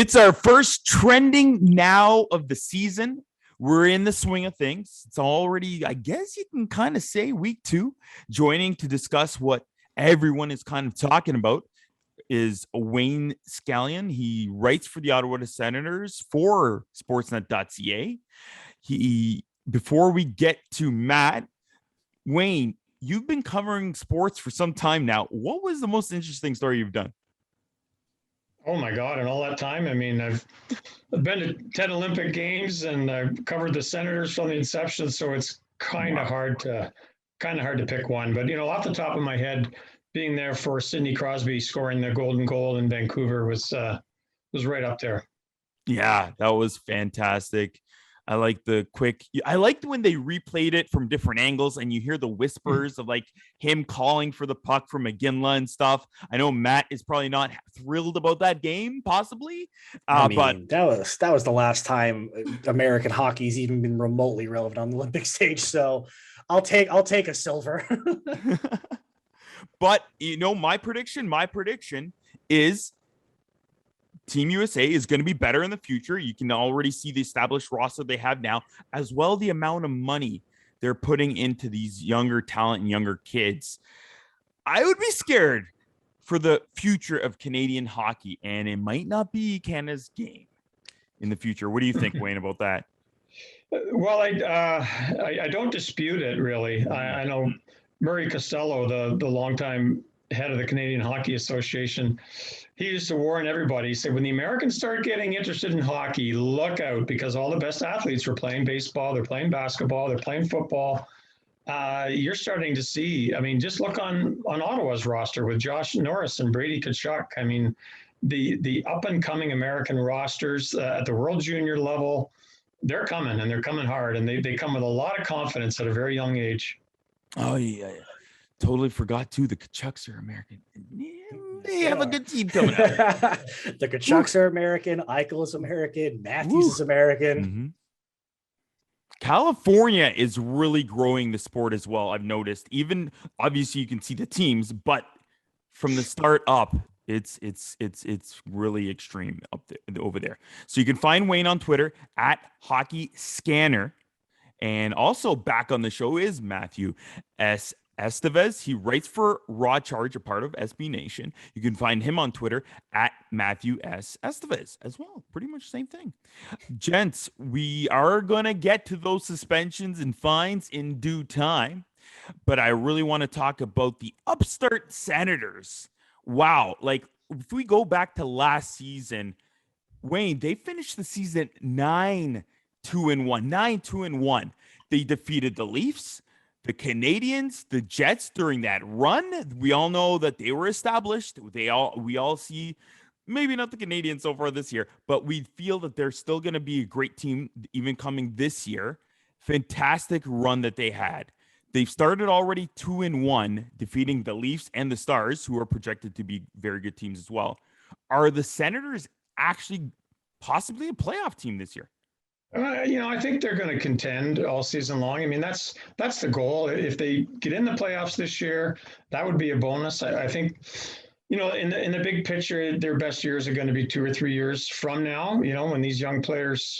It's our first trending now of the season. We're in the swing of things. It's already, I guess you can kind of say, week 2. Joining to discuss what everyone is kind of talking about is Wayne Scanlan. He writes for the Ottawa Senators for Sportsnet.ca. Before we get to Matt, Wayne, you've been covering sports for some time now. What was the most interesting story you've done? Oh my God! And all that time, I mean, I've been to 10 Olympic Games and I've covered the Senators from the inception. So it's kind of hard to pick one. But off the top of my head, being there for Sidney Crosby scoring the golden goal in Vancouver was right up there. Yeah, that was fantastic. I liked when they replayed it from different angles and you hear the whispers of like him calling for the puck from McGinley and stuff. I know Matt is probably not thrilled about that game, possibly. But that was the last time American hockey's even been remotely relevant on the Olympic stage. So I'll take a silver. But my prediction is Team USA is going to be better in the future. You can already see the established roster they have now, as well the amount of money they're putting into these younger talent and younger kids. I would be scared for the future of Canadian hockey, and it might not be Canada's game in the future. What do you think, Wayne, about that? Well, I don't dispute it, really. I know Murray Costello, the longtime head of the Canadian Hockey Association, he used to warn everybody. He said, when the Americans start getting interested in hockey, look out, because all the best athletes were playing baseball, they're playing basketball, they're playing football. You're starting to see, I mean, just look on Ottawa's roster with Josh Norris and Brady Tkachuk. I mean, the up and coming American rosters at the World Junior level, they're coming, and they're coming hard, and they come with a lot of confidence at a very young age. Oh, yeah. Totally forgot, too. The Tkachuks are American. They have a good team coming out. The Tkachuks are American. Eichel is American. Matthews is American. Mm-hmm. California is really growing the sport as well, I've noticed. Even, obviously, you can see the teams, but from the start up, it's really extreme up there, over there. So you can find Wayne on Twitter at Hockey Scanner. And also back on the show is Matthew Esteves. He writes for Raw Charge, a part of SB Nation. You can find him on Twitter at Matthew S. Esteves as well. Pretty much same thing. Gents, we are going to get to those suspensions and fines in due time, but I really want to talk about the upstart Senators. Wow. Like, if we go back to last season, Wayne, they finished the season 9-2-1. They defeated the Leafs, the Canadians, the Jets during that run. We all know that they were established. We all see, maybe not the Canadians so far this year, but we feel that they're still going to be a great team even coming this year. Fantastic run that they had. They've started already 2-1, defeating the Leafs and the Stars, who are projected to be very good teams as well. Are the Senators actually possibly a playoff team this year? I think they're going to contend all season long. I mean, that's the goal. If they get in the playoffs this year, that would be a bonus. I think, in the big picture, their best years are going to be 2 or 3 years from now, when these young players,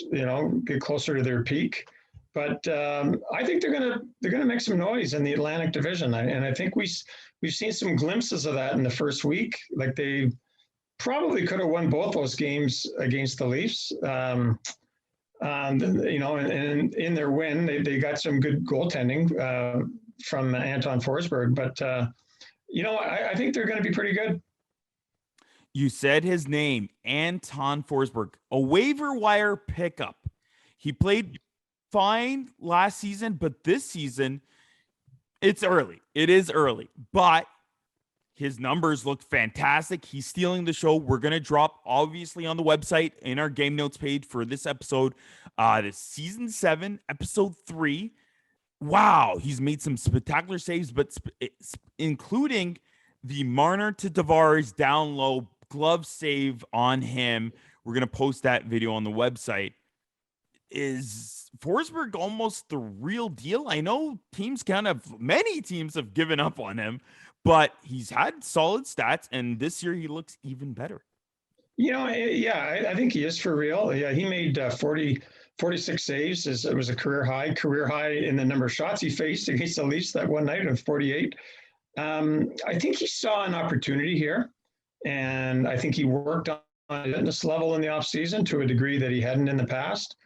get closer to their peak. But I think they're going to make some noise in the Atlantic Division. And I think we've seen some glimpses of that in the first week. Like, they probably could have won both those games against the Leafs. And in their win, they got some good goaltending from Anton Forsberg. But, I think they're going to be pretty good. You said his name, Anton Forsberg, a waiver wire pickup. He played fine last season, but this season, it's early. It is early, but his numbers look fantastic. He's stealing the show. We're going to drop, obviously, on the website in our game notes page for this episode, this season 7, episode 3. Wow, he's made some spectacular saves, but including the Marner to Tavares down low glove save on him. We're going to post that video on the website. Is Forsberg almost the real deal? I know many teams have given up on him, but he's had solid stats, and this year he looks even better. I think he is for real. Yeah, he made 46 saves. It was a career high in the number of shots he faced against the Leafs that one night of 48. I think he saw an opportunity here, and I think he worked on fitness level in the offseason to a degree that he hadn't in the past.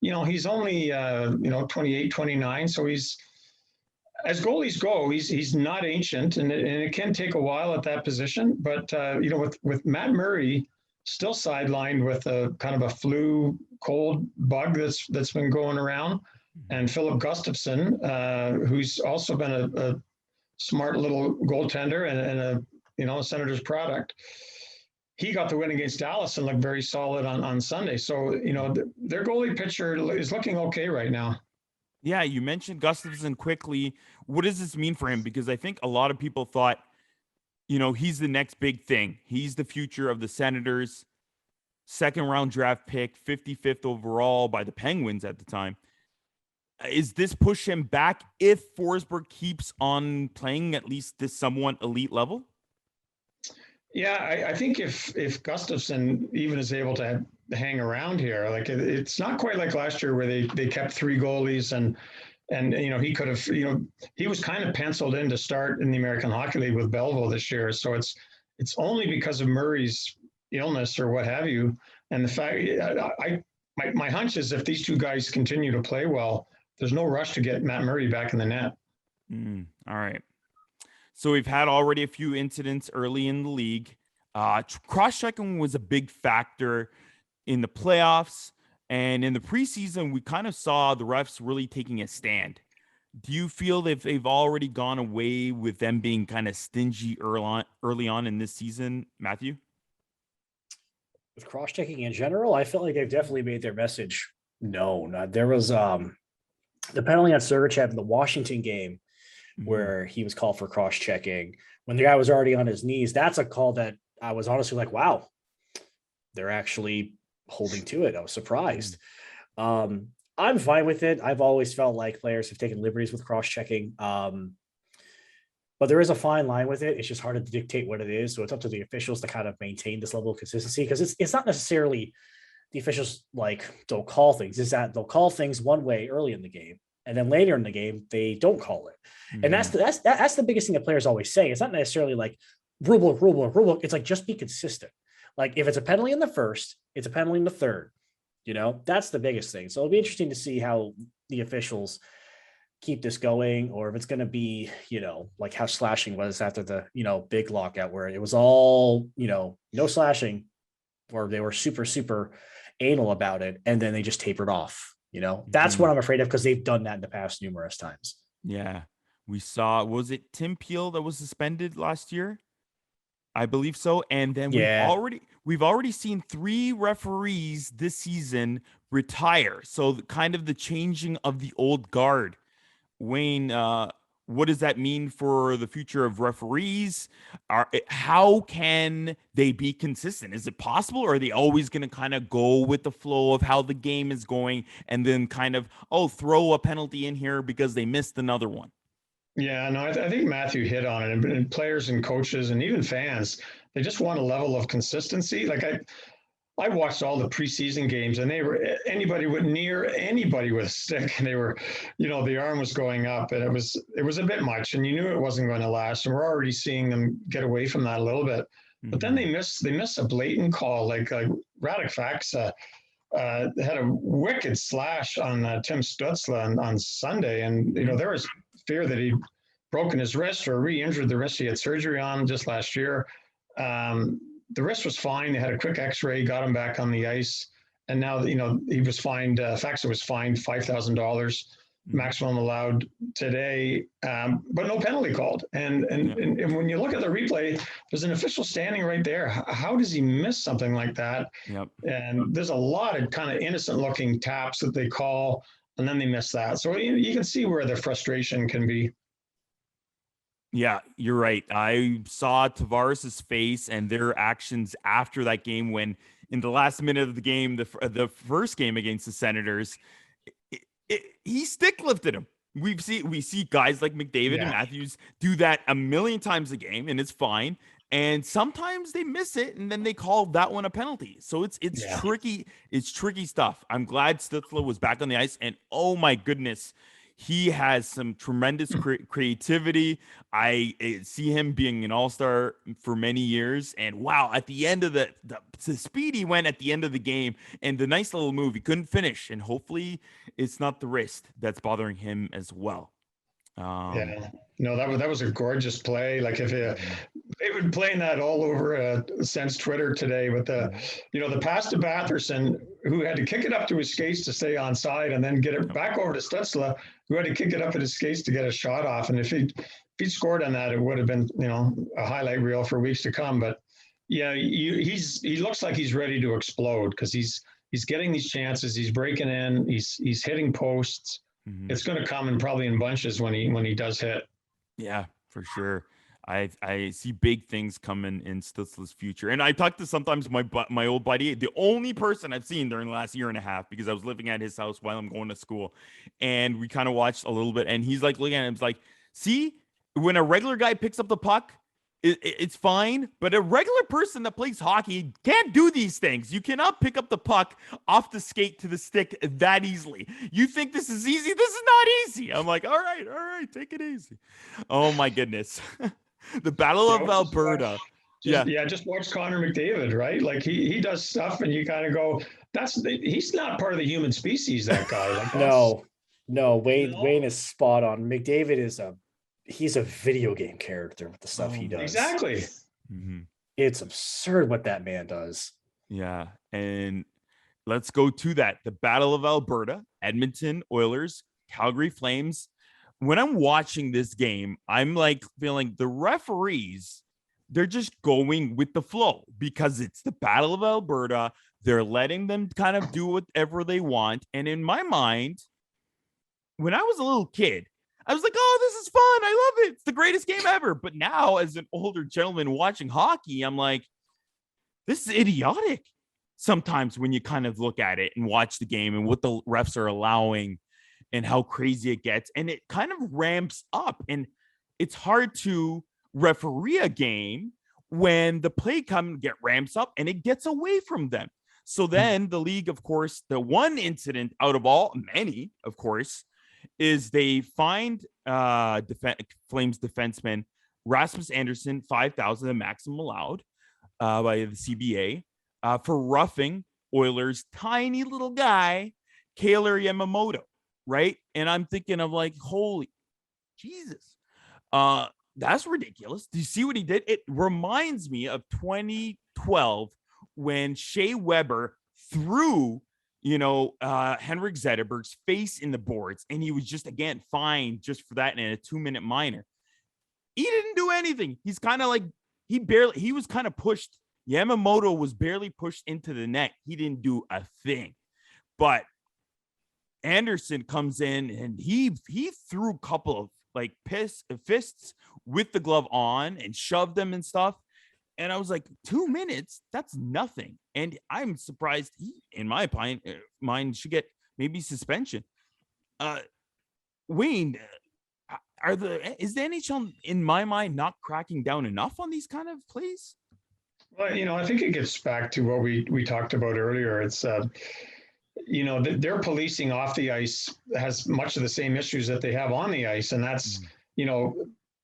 He's only 28, 29, so he's, as goalies go, he's not ancient, and it can take a while at that position. But with Matt Murray still sidelined with a kind of a flu cold bug that's been going around, and Filip Gustavsson, who's also been a smart little goaltender and a Senators product. He got the win against Dallas and looked very solid on Sunday. So their goalie pitcher is looking okay right now. Yeah, you mentioned Gustavsson quickly. What does this mean for him? Because I think a lot of people thought, he's the next big thing. He's the future of the Senators. Second round draft pick, 55th overall by the Penguins at the time. Is this push him back if Forsberg keeps on playing at least this somewhat elite level? Yeah, I think if Gustavsson even is able to hang around here, like it's not quite like last year where they kept three goalies and he could have, he was kind of penciled in to start in the American Hockey League with Belleville this year. So it's only because of Murray's illness or what have you. And the fact, my hunch is if these two guys continue to play well, there's no rush to get Matt Murray back in the net. All right. So we've had already a few incidents early in the league. Cross-checking was a big factor in the playoffs. And in the preseason, we kind of saw the refs really taking a stand. Do you feel that they've already gone away with them being kind of stingy early on in this season, Matthew? With cross-checking in general, I felt like they've definitely made their message known. There was the penalty on Sergachev in the Washington game where he was called for cross-checking when the guy was already on his knees. That's a call that I was honestly like, wow, they're actually holding to it. I was surprised. I'm fine with it. I've always felt like players have taken liberties with cross-checking. But there is a fine line with it. It's just hard to dictate what it is. So it's up to the officials to kind of maintain this level of consistency, because it's not necessarily the officials don't call things. It's that they'll call things one way early in the game, and then later in the game they don't call it. And that's the biggest thing that players always say. It's not necessarily like rule book. It's like, just be consistent. Like if it's a penalty in the first, it's a penalty in the third. That's the biggest thing. So it'll be interesting to see how the officials keep this going, or if it's going to be, like how slashing was after the, big lockout, where it was all, no slashing, or they were super, super anal about it, and then they just tapered off. That's what I'm afraid of, because they've done that in the past numerous times. Yeah. We saw, was it Tim Peel that was suspended last year? I believe so. And then we've already seen 3 referees this season retire. So kind of the changing of the old guard. Wayne, what does that mean for the future of referees? How can they be consistent? Is it possible, or are they always going to kind of go with the flow of how the game is going and then kind of, throw a penalty in here because they missed another one? Yeah, no, I think Matthew hit on it. And players and coaches and even fans, they just want a level of consistency. Like I watched all the preseason games, and they were anybody with a stick, and they were, the arm was going up, and it was a bit much, and you knew it wasn't going to last. And we're already seeing them get away from that a little bit. But then they missed a blatant call, like Radek Faksa had a wicked slash on Tim Stützle on Sunday, and there was fear that he'd broken his wrist or re-injured the wrist he had surgery on just last year. The wrist was fine. They had a quick X-ray, got him back on the ice, and now he was fined. Faksa was fined $5,000, maximum allowed today, but no penalty called. And when you look at the replay, there's an official standing right there. How does he miss something like that? Yep. And there's a lot of kind of innocent-looking taps that they call, and then they miss that. So you can see where the frustration can be. Yeah, you're right. I saw Tavares' face and their actions after that game, when in the last minute of the game, the first game against the Senators, he stick lifted him. We see guys like McDavid and Matthews do that a million times a game, and it's fine. And sometimes they miss it, and then they call that one a penalty. So it's tricky. It's tricky stuff. I'm glad Stützle was back on the ice, and oh my goodness, he has some tremendous creativity. I see him being an all-star for many years, and wow, at the end of the speed he went at the end of the game, and the nice little move, he couldn't finish, and hopefully it's not the wrist that's bothering him as well. Yeah, no, that was a gorgeous play. Like if they've been playing that all over Sens Twitter today with the pass to Batherson, who had to kick it up to his skates to stay on side, and then get it back over to Stützle, who had to kick it up at his skates to get a shot off. And if he'd scored on that, it would have been a highlight reel for weeks to come. But yeah, he looks like he's ready to explode because he's getting these chances, he's breaking in, he's hitting posts. It's going to come in probably in bunches when he does hit. Yeah, for sure. I see big things coming in Stützle's future. And I talked to sometimes my old buddy, the only person I've seen during the last year and a half, because I was living at his house while I'm going to school. And we kind of watched a little bit. And he's like looking at him, he's like, see, when a regular guy picks up the puck, it's fine, but a regular person that plays hockey can't do these things. You cannot pick up the puck off the skate to the stick that easily. You think this is easy? This is not easy. I'm like, all right, take it easy. Oh my goodness. The Battle of Alberta. Just watch Connor McDavid, right? Like he does stuff and you kind of go, he's not part of the human species, that guy. Like no, Wayne is spot on. McDavid he's a video game character with the stuff he does. Exactly. It's absurd what that man does. Yeah. And let's go to that. The Battle of Alberta, Edmonton Oilers, Calgary Flames. When I'm watching this game, I'm like feeling the referees, they're just going with the flow because it's the Battle of Alberta. They're letting them kind of do whatever they want. And in my mind, when I was a little kid, I was like, oh, this is fun. I love it. It's the greatest game ever. But now, as an older gentleman watching hockey, I'm like, this is idiotic. Sometimes when you kind of look at it and watch the game and what the refs are allowing and how crazy it gets, and it kind of ramps up. And it's hard to referee a game when the play ramps up and it gets away from them. So then the league, of course, the one incident out of all many, of course, is they fined Flames defenseman Rasmus Andersson $5,000, the maximum allowed by the CBA, for roughing Oilers' tiny little guy, Kailer Yamamoto, right? And I'm thinking of like, holy Jesus, that's ridiculous. Do you see what he did? It reminds me of 2012 when Shea Weber threw Henrik Zetterberg's face in the boards, and he was just again fined just for that in a 2-minute minor. He didn't do anything. He's kind of like he was kind of pushed. Yamamoto was barely pushed into the net. He didn't do a thing. But Anderson comes in and he threw a couple of like fists with the glove on and shoved them and stuff. And I was like, 2 minutes, that's nothing. And I'm surprised he, in my opinion, mine should get maybe suspension. Wayne, is the NHL, in my mind, not cracking down enough on these kind of plays? Well, I think it gets back to what we talked about earlier. It's, their policing off the ice has much of the same issues that they have on the ice. And that's,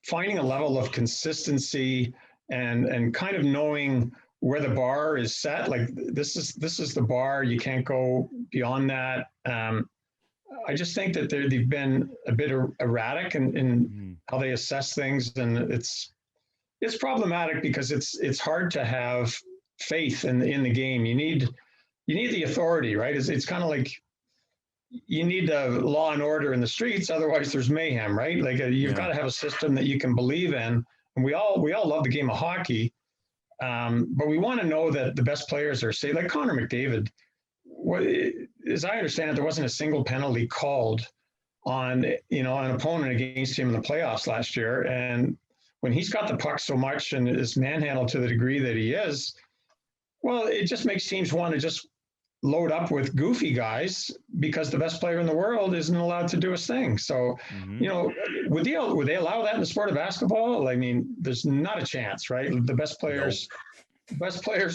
finding a level of consistency and kind of knowing where the bar is set. Like this is the bar. You can't go beyond that. I just think that they've been a bit erratic in how they assess things, and it's problematic because it's hard to have faith in the game. You need the authority, right? It's kind of like you need law and order in the streets. Otherwise, there's mayhem, right? Like you've got to have a system that you can believe in. And we all love the game of hockey, but we want to know that the best players are safe. Like Connor McDavid, as I understand it, there wasn't a single penalty called on an opponent against him in the playoffs last year. And when he's got the puck so much and is manhandled to the degree that he is, well, it just makes teams want to just load up with goofy guys because the best player in the world isn't allowed to do his thing. So, would they allow that in the sport of basketball? I mean, there's not a chance, right? The best players,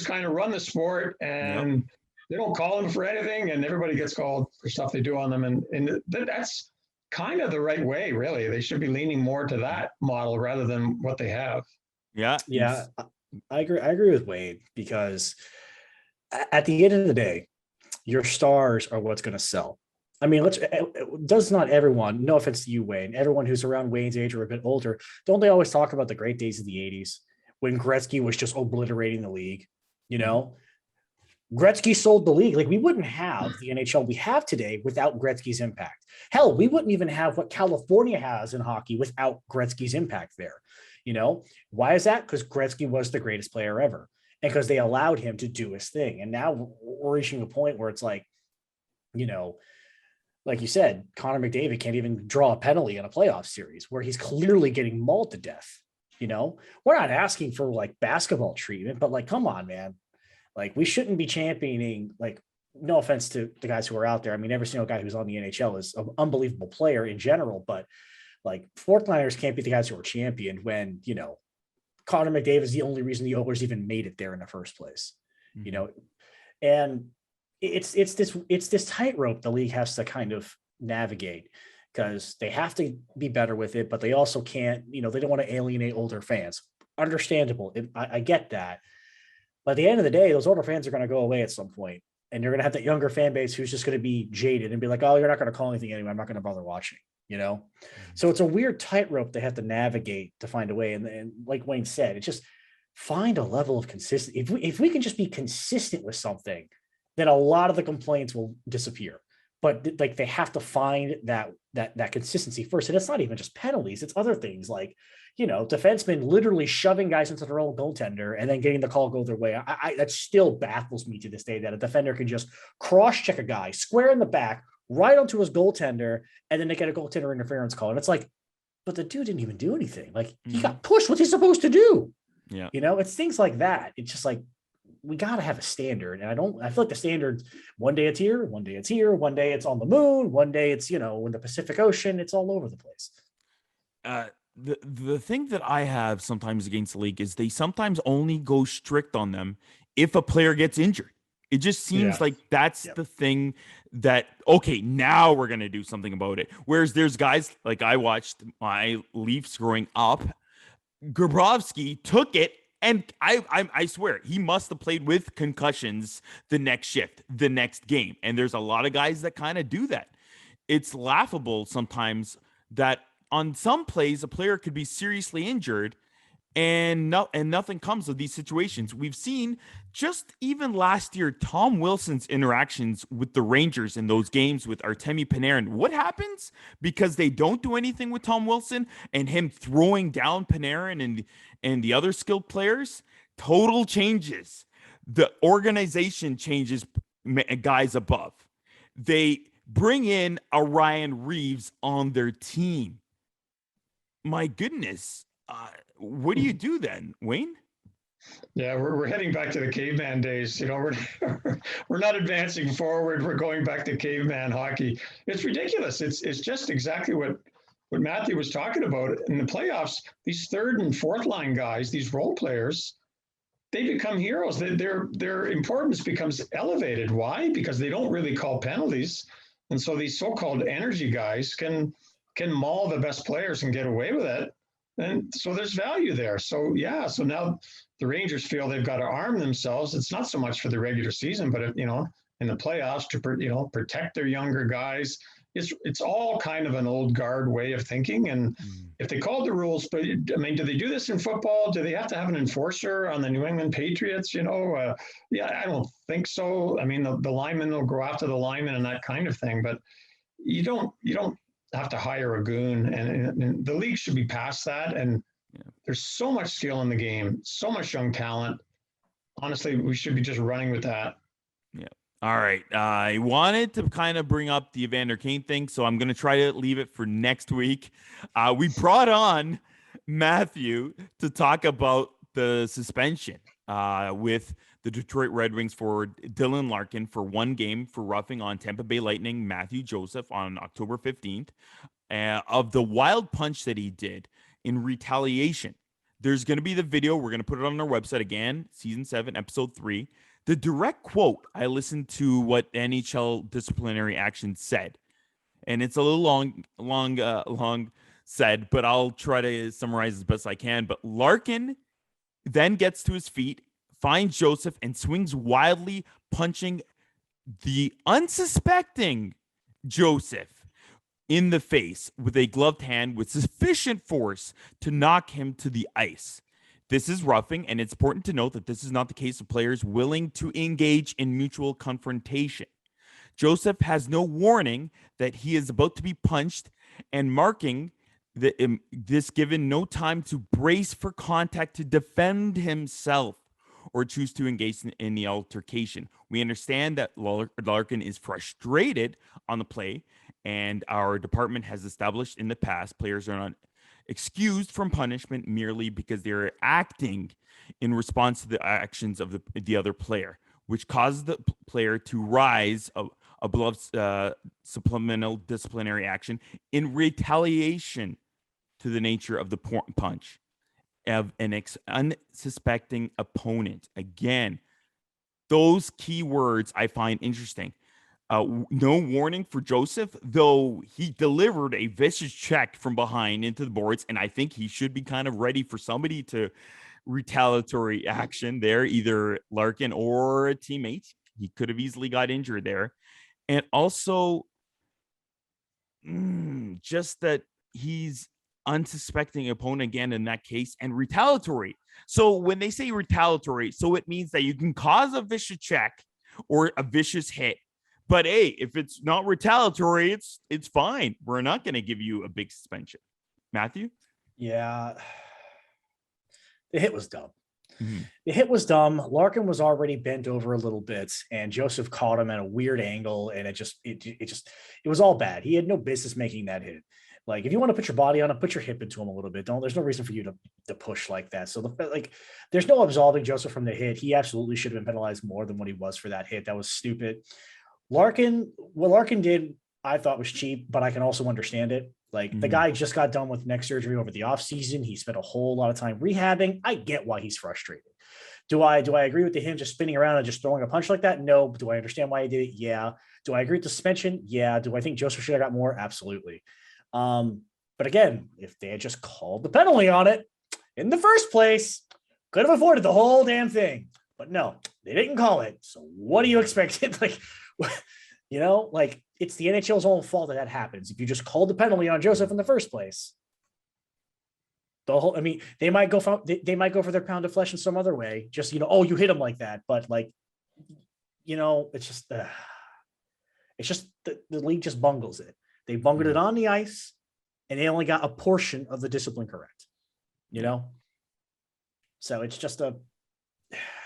kind of run the sport, and they don't call them for anything, and everybody gets called for stuff they do on them, and that's kind of the right way, really. They should be leaning more to that model rather than what they have. Yeah, I agree with Wade, because at the end of the day, your stars are what's going to sell. I mean, does not everyone, no offense to you, Wayne, everyone who's around Wayne's age or a bit older, don't they always talk about the great days of the 80s when Gretzky was just obliterating the league? Gretzky sold the league. Like, we wouldn't have the NHL we have today without Gretzky's impact. Hell, we wouldn't even have what California has in hockey without Gretzky's impact there. Why is that? Because Gretzky was the greatest player ever, and because they allowed him to do his thing. And now we're reaching a point where it's like, like you said, Connor McDavid can't even draw a penalty in a playoff series where he's clearly getting mauled to death. We're not asking for like basketball treatment, but like, come on, man. Like, we shouldn't be championing, like, no offense to the guys who are out there. I mean, every single guy who's on the NHL is an unbelievable player in general, but like, fourth liners can't be the guys who are championed when, Connor McDavid is the only reason the Oilers even made it there in the first place, and it's this tightrope the league has to kind of navigate, because they have to be better with it, but they also can't, they don't want to alienate older fans. Understandable. I get that. But at the end of the day, those older fans are going to go away at some point, and you're going to have that younger fan base who's just going to be jaded and be like, oh, you're not going to call anything anyway. I'm not going to bother watching, So it's a weird tightrope they have to navigate to find a way. And like Wayne said, it's just find a level of consistency. If we can just be consistent with something, then a lot of the complaints will disappear. But like, they have to find that consistency first. And it's not even just penalties. It's other things like, defensemen literally shoving guys into their own goaltender and then getting the call go their way. That still baffles me to this day, that a defender can just cross-check a guy square in the back, right onto his goaltender, and then they get a goaltender interference call. And it's like, but the dude didn't even do anything. Like, he got pushed. What's he supposed to do? Yeah. It's things like that. It's just like, we got to have a standard. And I feel like the standard, one day it's here, one day it's on the moon, one day it's, in the Pacific Ocean. It's all over the place. The thing that I have sometimes against the league is they sometimes only go strict on them if a player gets injured. It just seems like that's the thing that, okay, now we're going to do something about it. Whereas there's guys like, I watched my Leafs growing up. Grabowski took it, and I swear he must have played with concussions the next shift, the next game. And there's a lot of guys that kind of do that. It's laughable sometimes that on some plays, a player could be seriously injured and nothing comes of these situations. We've seen just even last year, Tom Wilson's interactions with the Rangers in those games with Artemi Panarin. What happens? Because they don't do anything with Tom Wilson and him throwing down Panarin and the other skilled players, total changes. The organization changes guys above. They bring in a Ryan Reeves on their team. My goodness. What do you do then, Wayne? Yeah, we're heading back to the caveman days. We're not advancing forward. We're going back to caveman hockey. It's ridiculous. It's just exactly what Matthew was talking about in the playoffs. These third and fourth line guys, these role players, they become heroes. Their importance becomes elevated. Why? Because they don't really call penalties, and so these so-called energy guys can maul the best players and get away with it. And so there's value there. So now the Rangers feel they've got to arm themselves. It's not so much for the regular season, but in the playoffs to protect their younger guys. It's all kind of an old guard way of thinking. And if they called the rules, but I mean, do they do this in football? Do they have to have an enforcer on the New England Patriots? I don't think so. I mean, the linemen will go after the linemen and that kind of thing, but you don't have to hire a goon, and the league should be past that. And there's so much skill in the game, so much young talent. Honestly, we should be just running with that. Yeah. All right. I wanted to kind of bring up the Evander Kane thing, so I'm going to try to leave it for next week. We brought on Matthew to talk about the suspension with the Detroit Red Wings forward Dylan Larkin for 1 game for roughing on Tampa Bay Lightning Matthew Joseph on October 15th of the wild punch that he did in retaliation. There's going to be the video. We're going to put it on our website again, season 7, episode 3. The direct quote, I listened to what NHL disciplinary action said, and it's a little long said, but I'll try to summarize as best I can. But Larkin then gets to his feet, finds Joseph, and swings wildly, punching the unsuspecting Joseph in the face with a gloved hand with sufficient force to knock him to the ice. This is roughing, and it's important to note that this is not the case of players willing to engage in mutual confrontation. Joseph has no warning that he is about to be punched, and marking this given no time to brace for contact to defend himself or choose to engage in the altercation. We understand that Larkin is frustrated on the play, and our department has established in the past players are not excused from punishment merely because they're acting in response to the actions of the other player, which causes the player to rise above supplemental disciplinary action in retaliation to the nature of the punch of an unsuspecting opponent. Again, those key words I find interesting. No warning for Joseph, though he delivered a vicious check from behind into the boards, and I think he should be kind of ready for somebody to retaliatory action there, either Larkin or a teammate. He could have easily got injured there. And also, just that he's unsuspecting opponent again in that case, and retaliatory. So when they say retaliatory, so it means that you can cause a vicious check or a vicious hit. But hey, if it's not retaliatory, it's fine. We're not going to give you a big suspension. Matthew? Yeah. The hit was dumb. Mm-hmm. The hit was dumb. Larkin was already bent over a little bit, and Joseph caught him at a weird angle, and it was all bad. He had no business making that hit. Like, if you want to put your body on him, put your hip into him a little bit. There's no reason for you to push like that. So there's no absolving Joseph from the hit. He absolutely should have been penalized more than what he was for that hit. That was stupid. What Larkin did, I thought was cheap, but I can also understand it. Like, the guy just got done with neck surgery over the offseason. He spent a whole lot of time rehabbing. I get why he's frustrated. Do I agree with him just spinning around and just throwing a punch like that? No. But do I understand why he did it? Yeah. Do I agree with the suspension? Yeah. Do I think Joseph should have got more? Absolutely. But again, if they had just called the penalty on it in the first place, could have avoided the whole damn thing. But no, they didn't call it. So what do you expect? It's the NHL's own fault that happens. If you just called the penalty on Joseph in the first place, they might go for their pound of flesh in some other way. Just, you hit him like that. But it's just the league just bungles it. They bungled it on the ice, and they only got a portion of the discipline correct. So it's just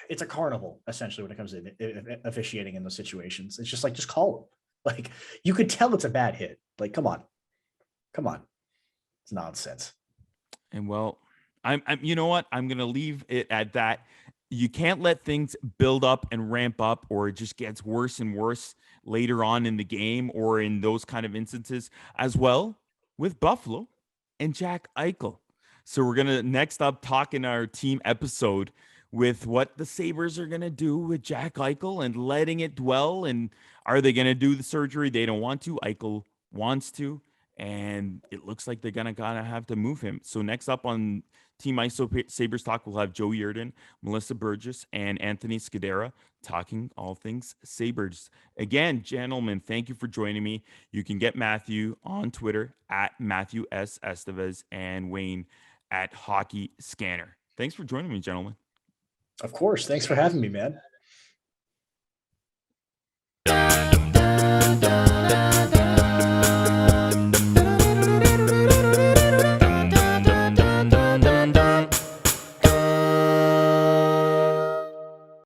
it's a carnival essentially when it comes to officiating in those situations. It's just just call them. Like, you could tell it's a bad hit. Like, come on. It's nonsense. And well, I'm you know what? I'm going to leave it at that. You can't let things build up and ramp up, or it just gets worse and worse later on in the game, or in those kind of instances as well with Buffalo and Jack Eichel. So we're going to next up talk in our team episode with what the Sabres are going to do with Jack Eichel and letting it dwell. And are they going to do the surgery? They don't want to. Eichel wants to. And it looks like they're going to have to move him. So next up on Team ISO Sabres Talk, we'll have Joe Yerdon, Melissa Burgess, and Anthony Scudera talking all things Sabres. Again, gentlemen, thank you for joining me. You can get Matthew on Twitter at Matthew S. Esteves and Wayne at Hockey Scanner. Thanks for joining me, gentlemen. Of course. Thanks for having me, man.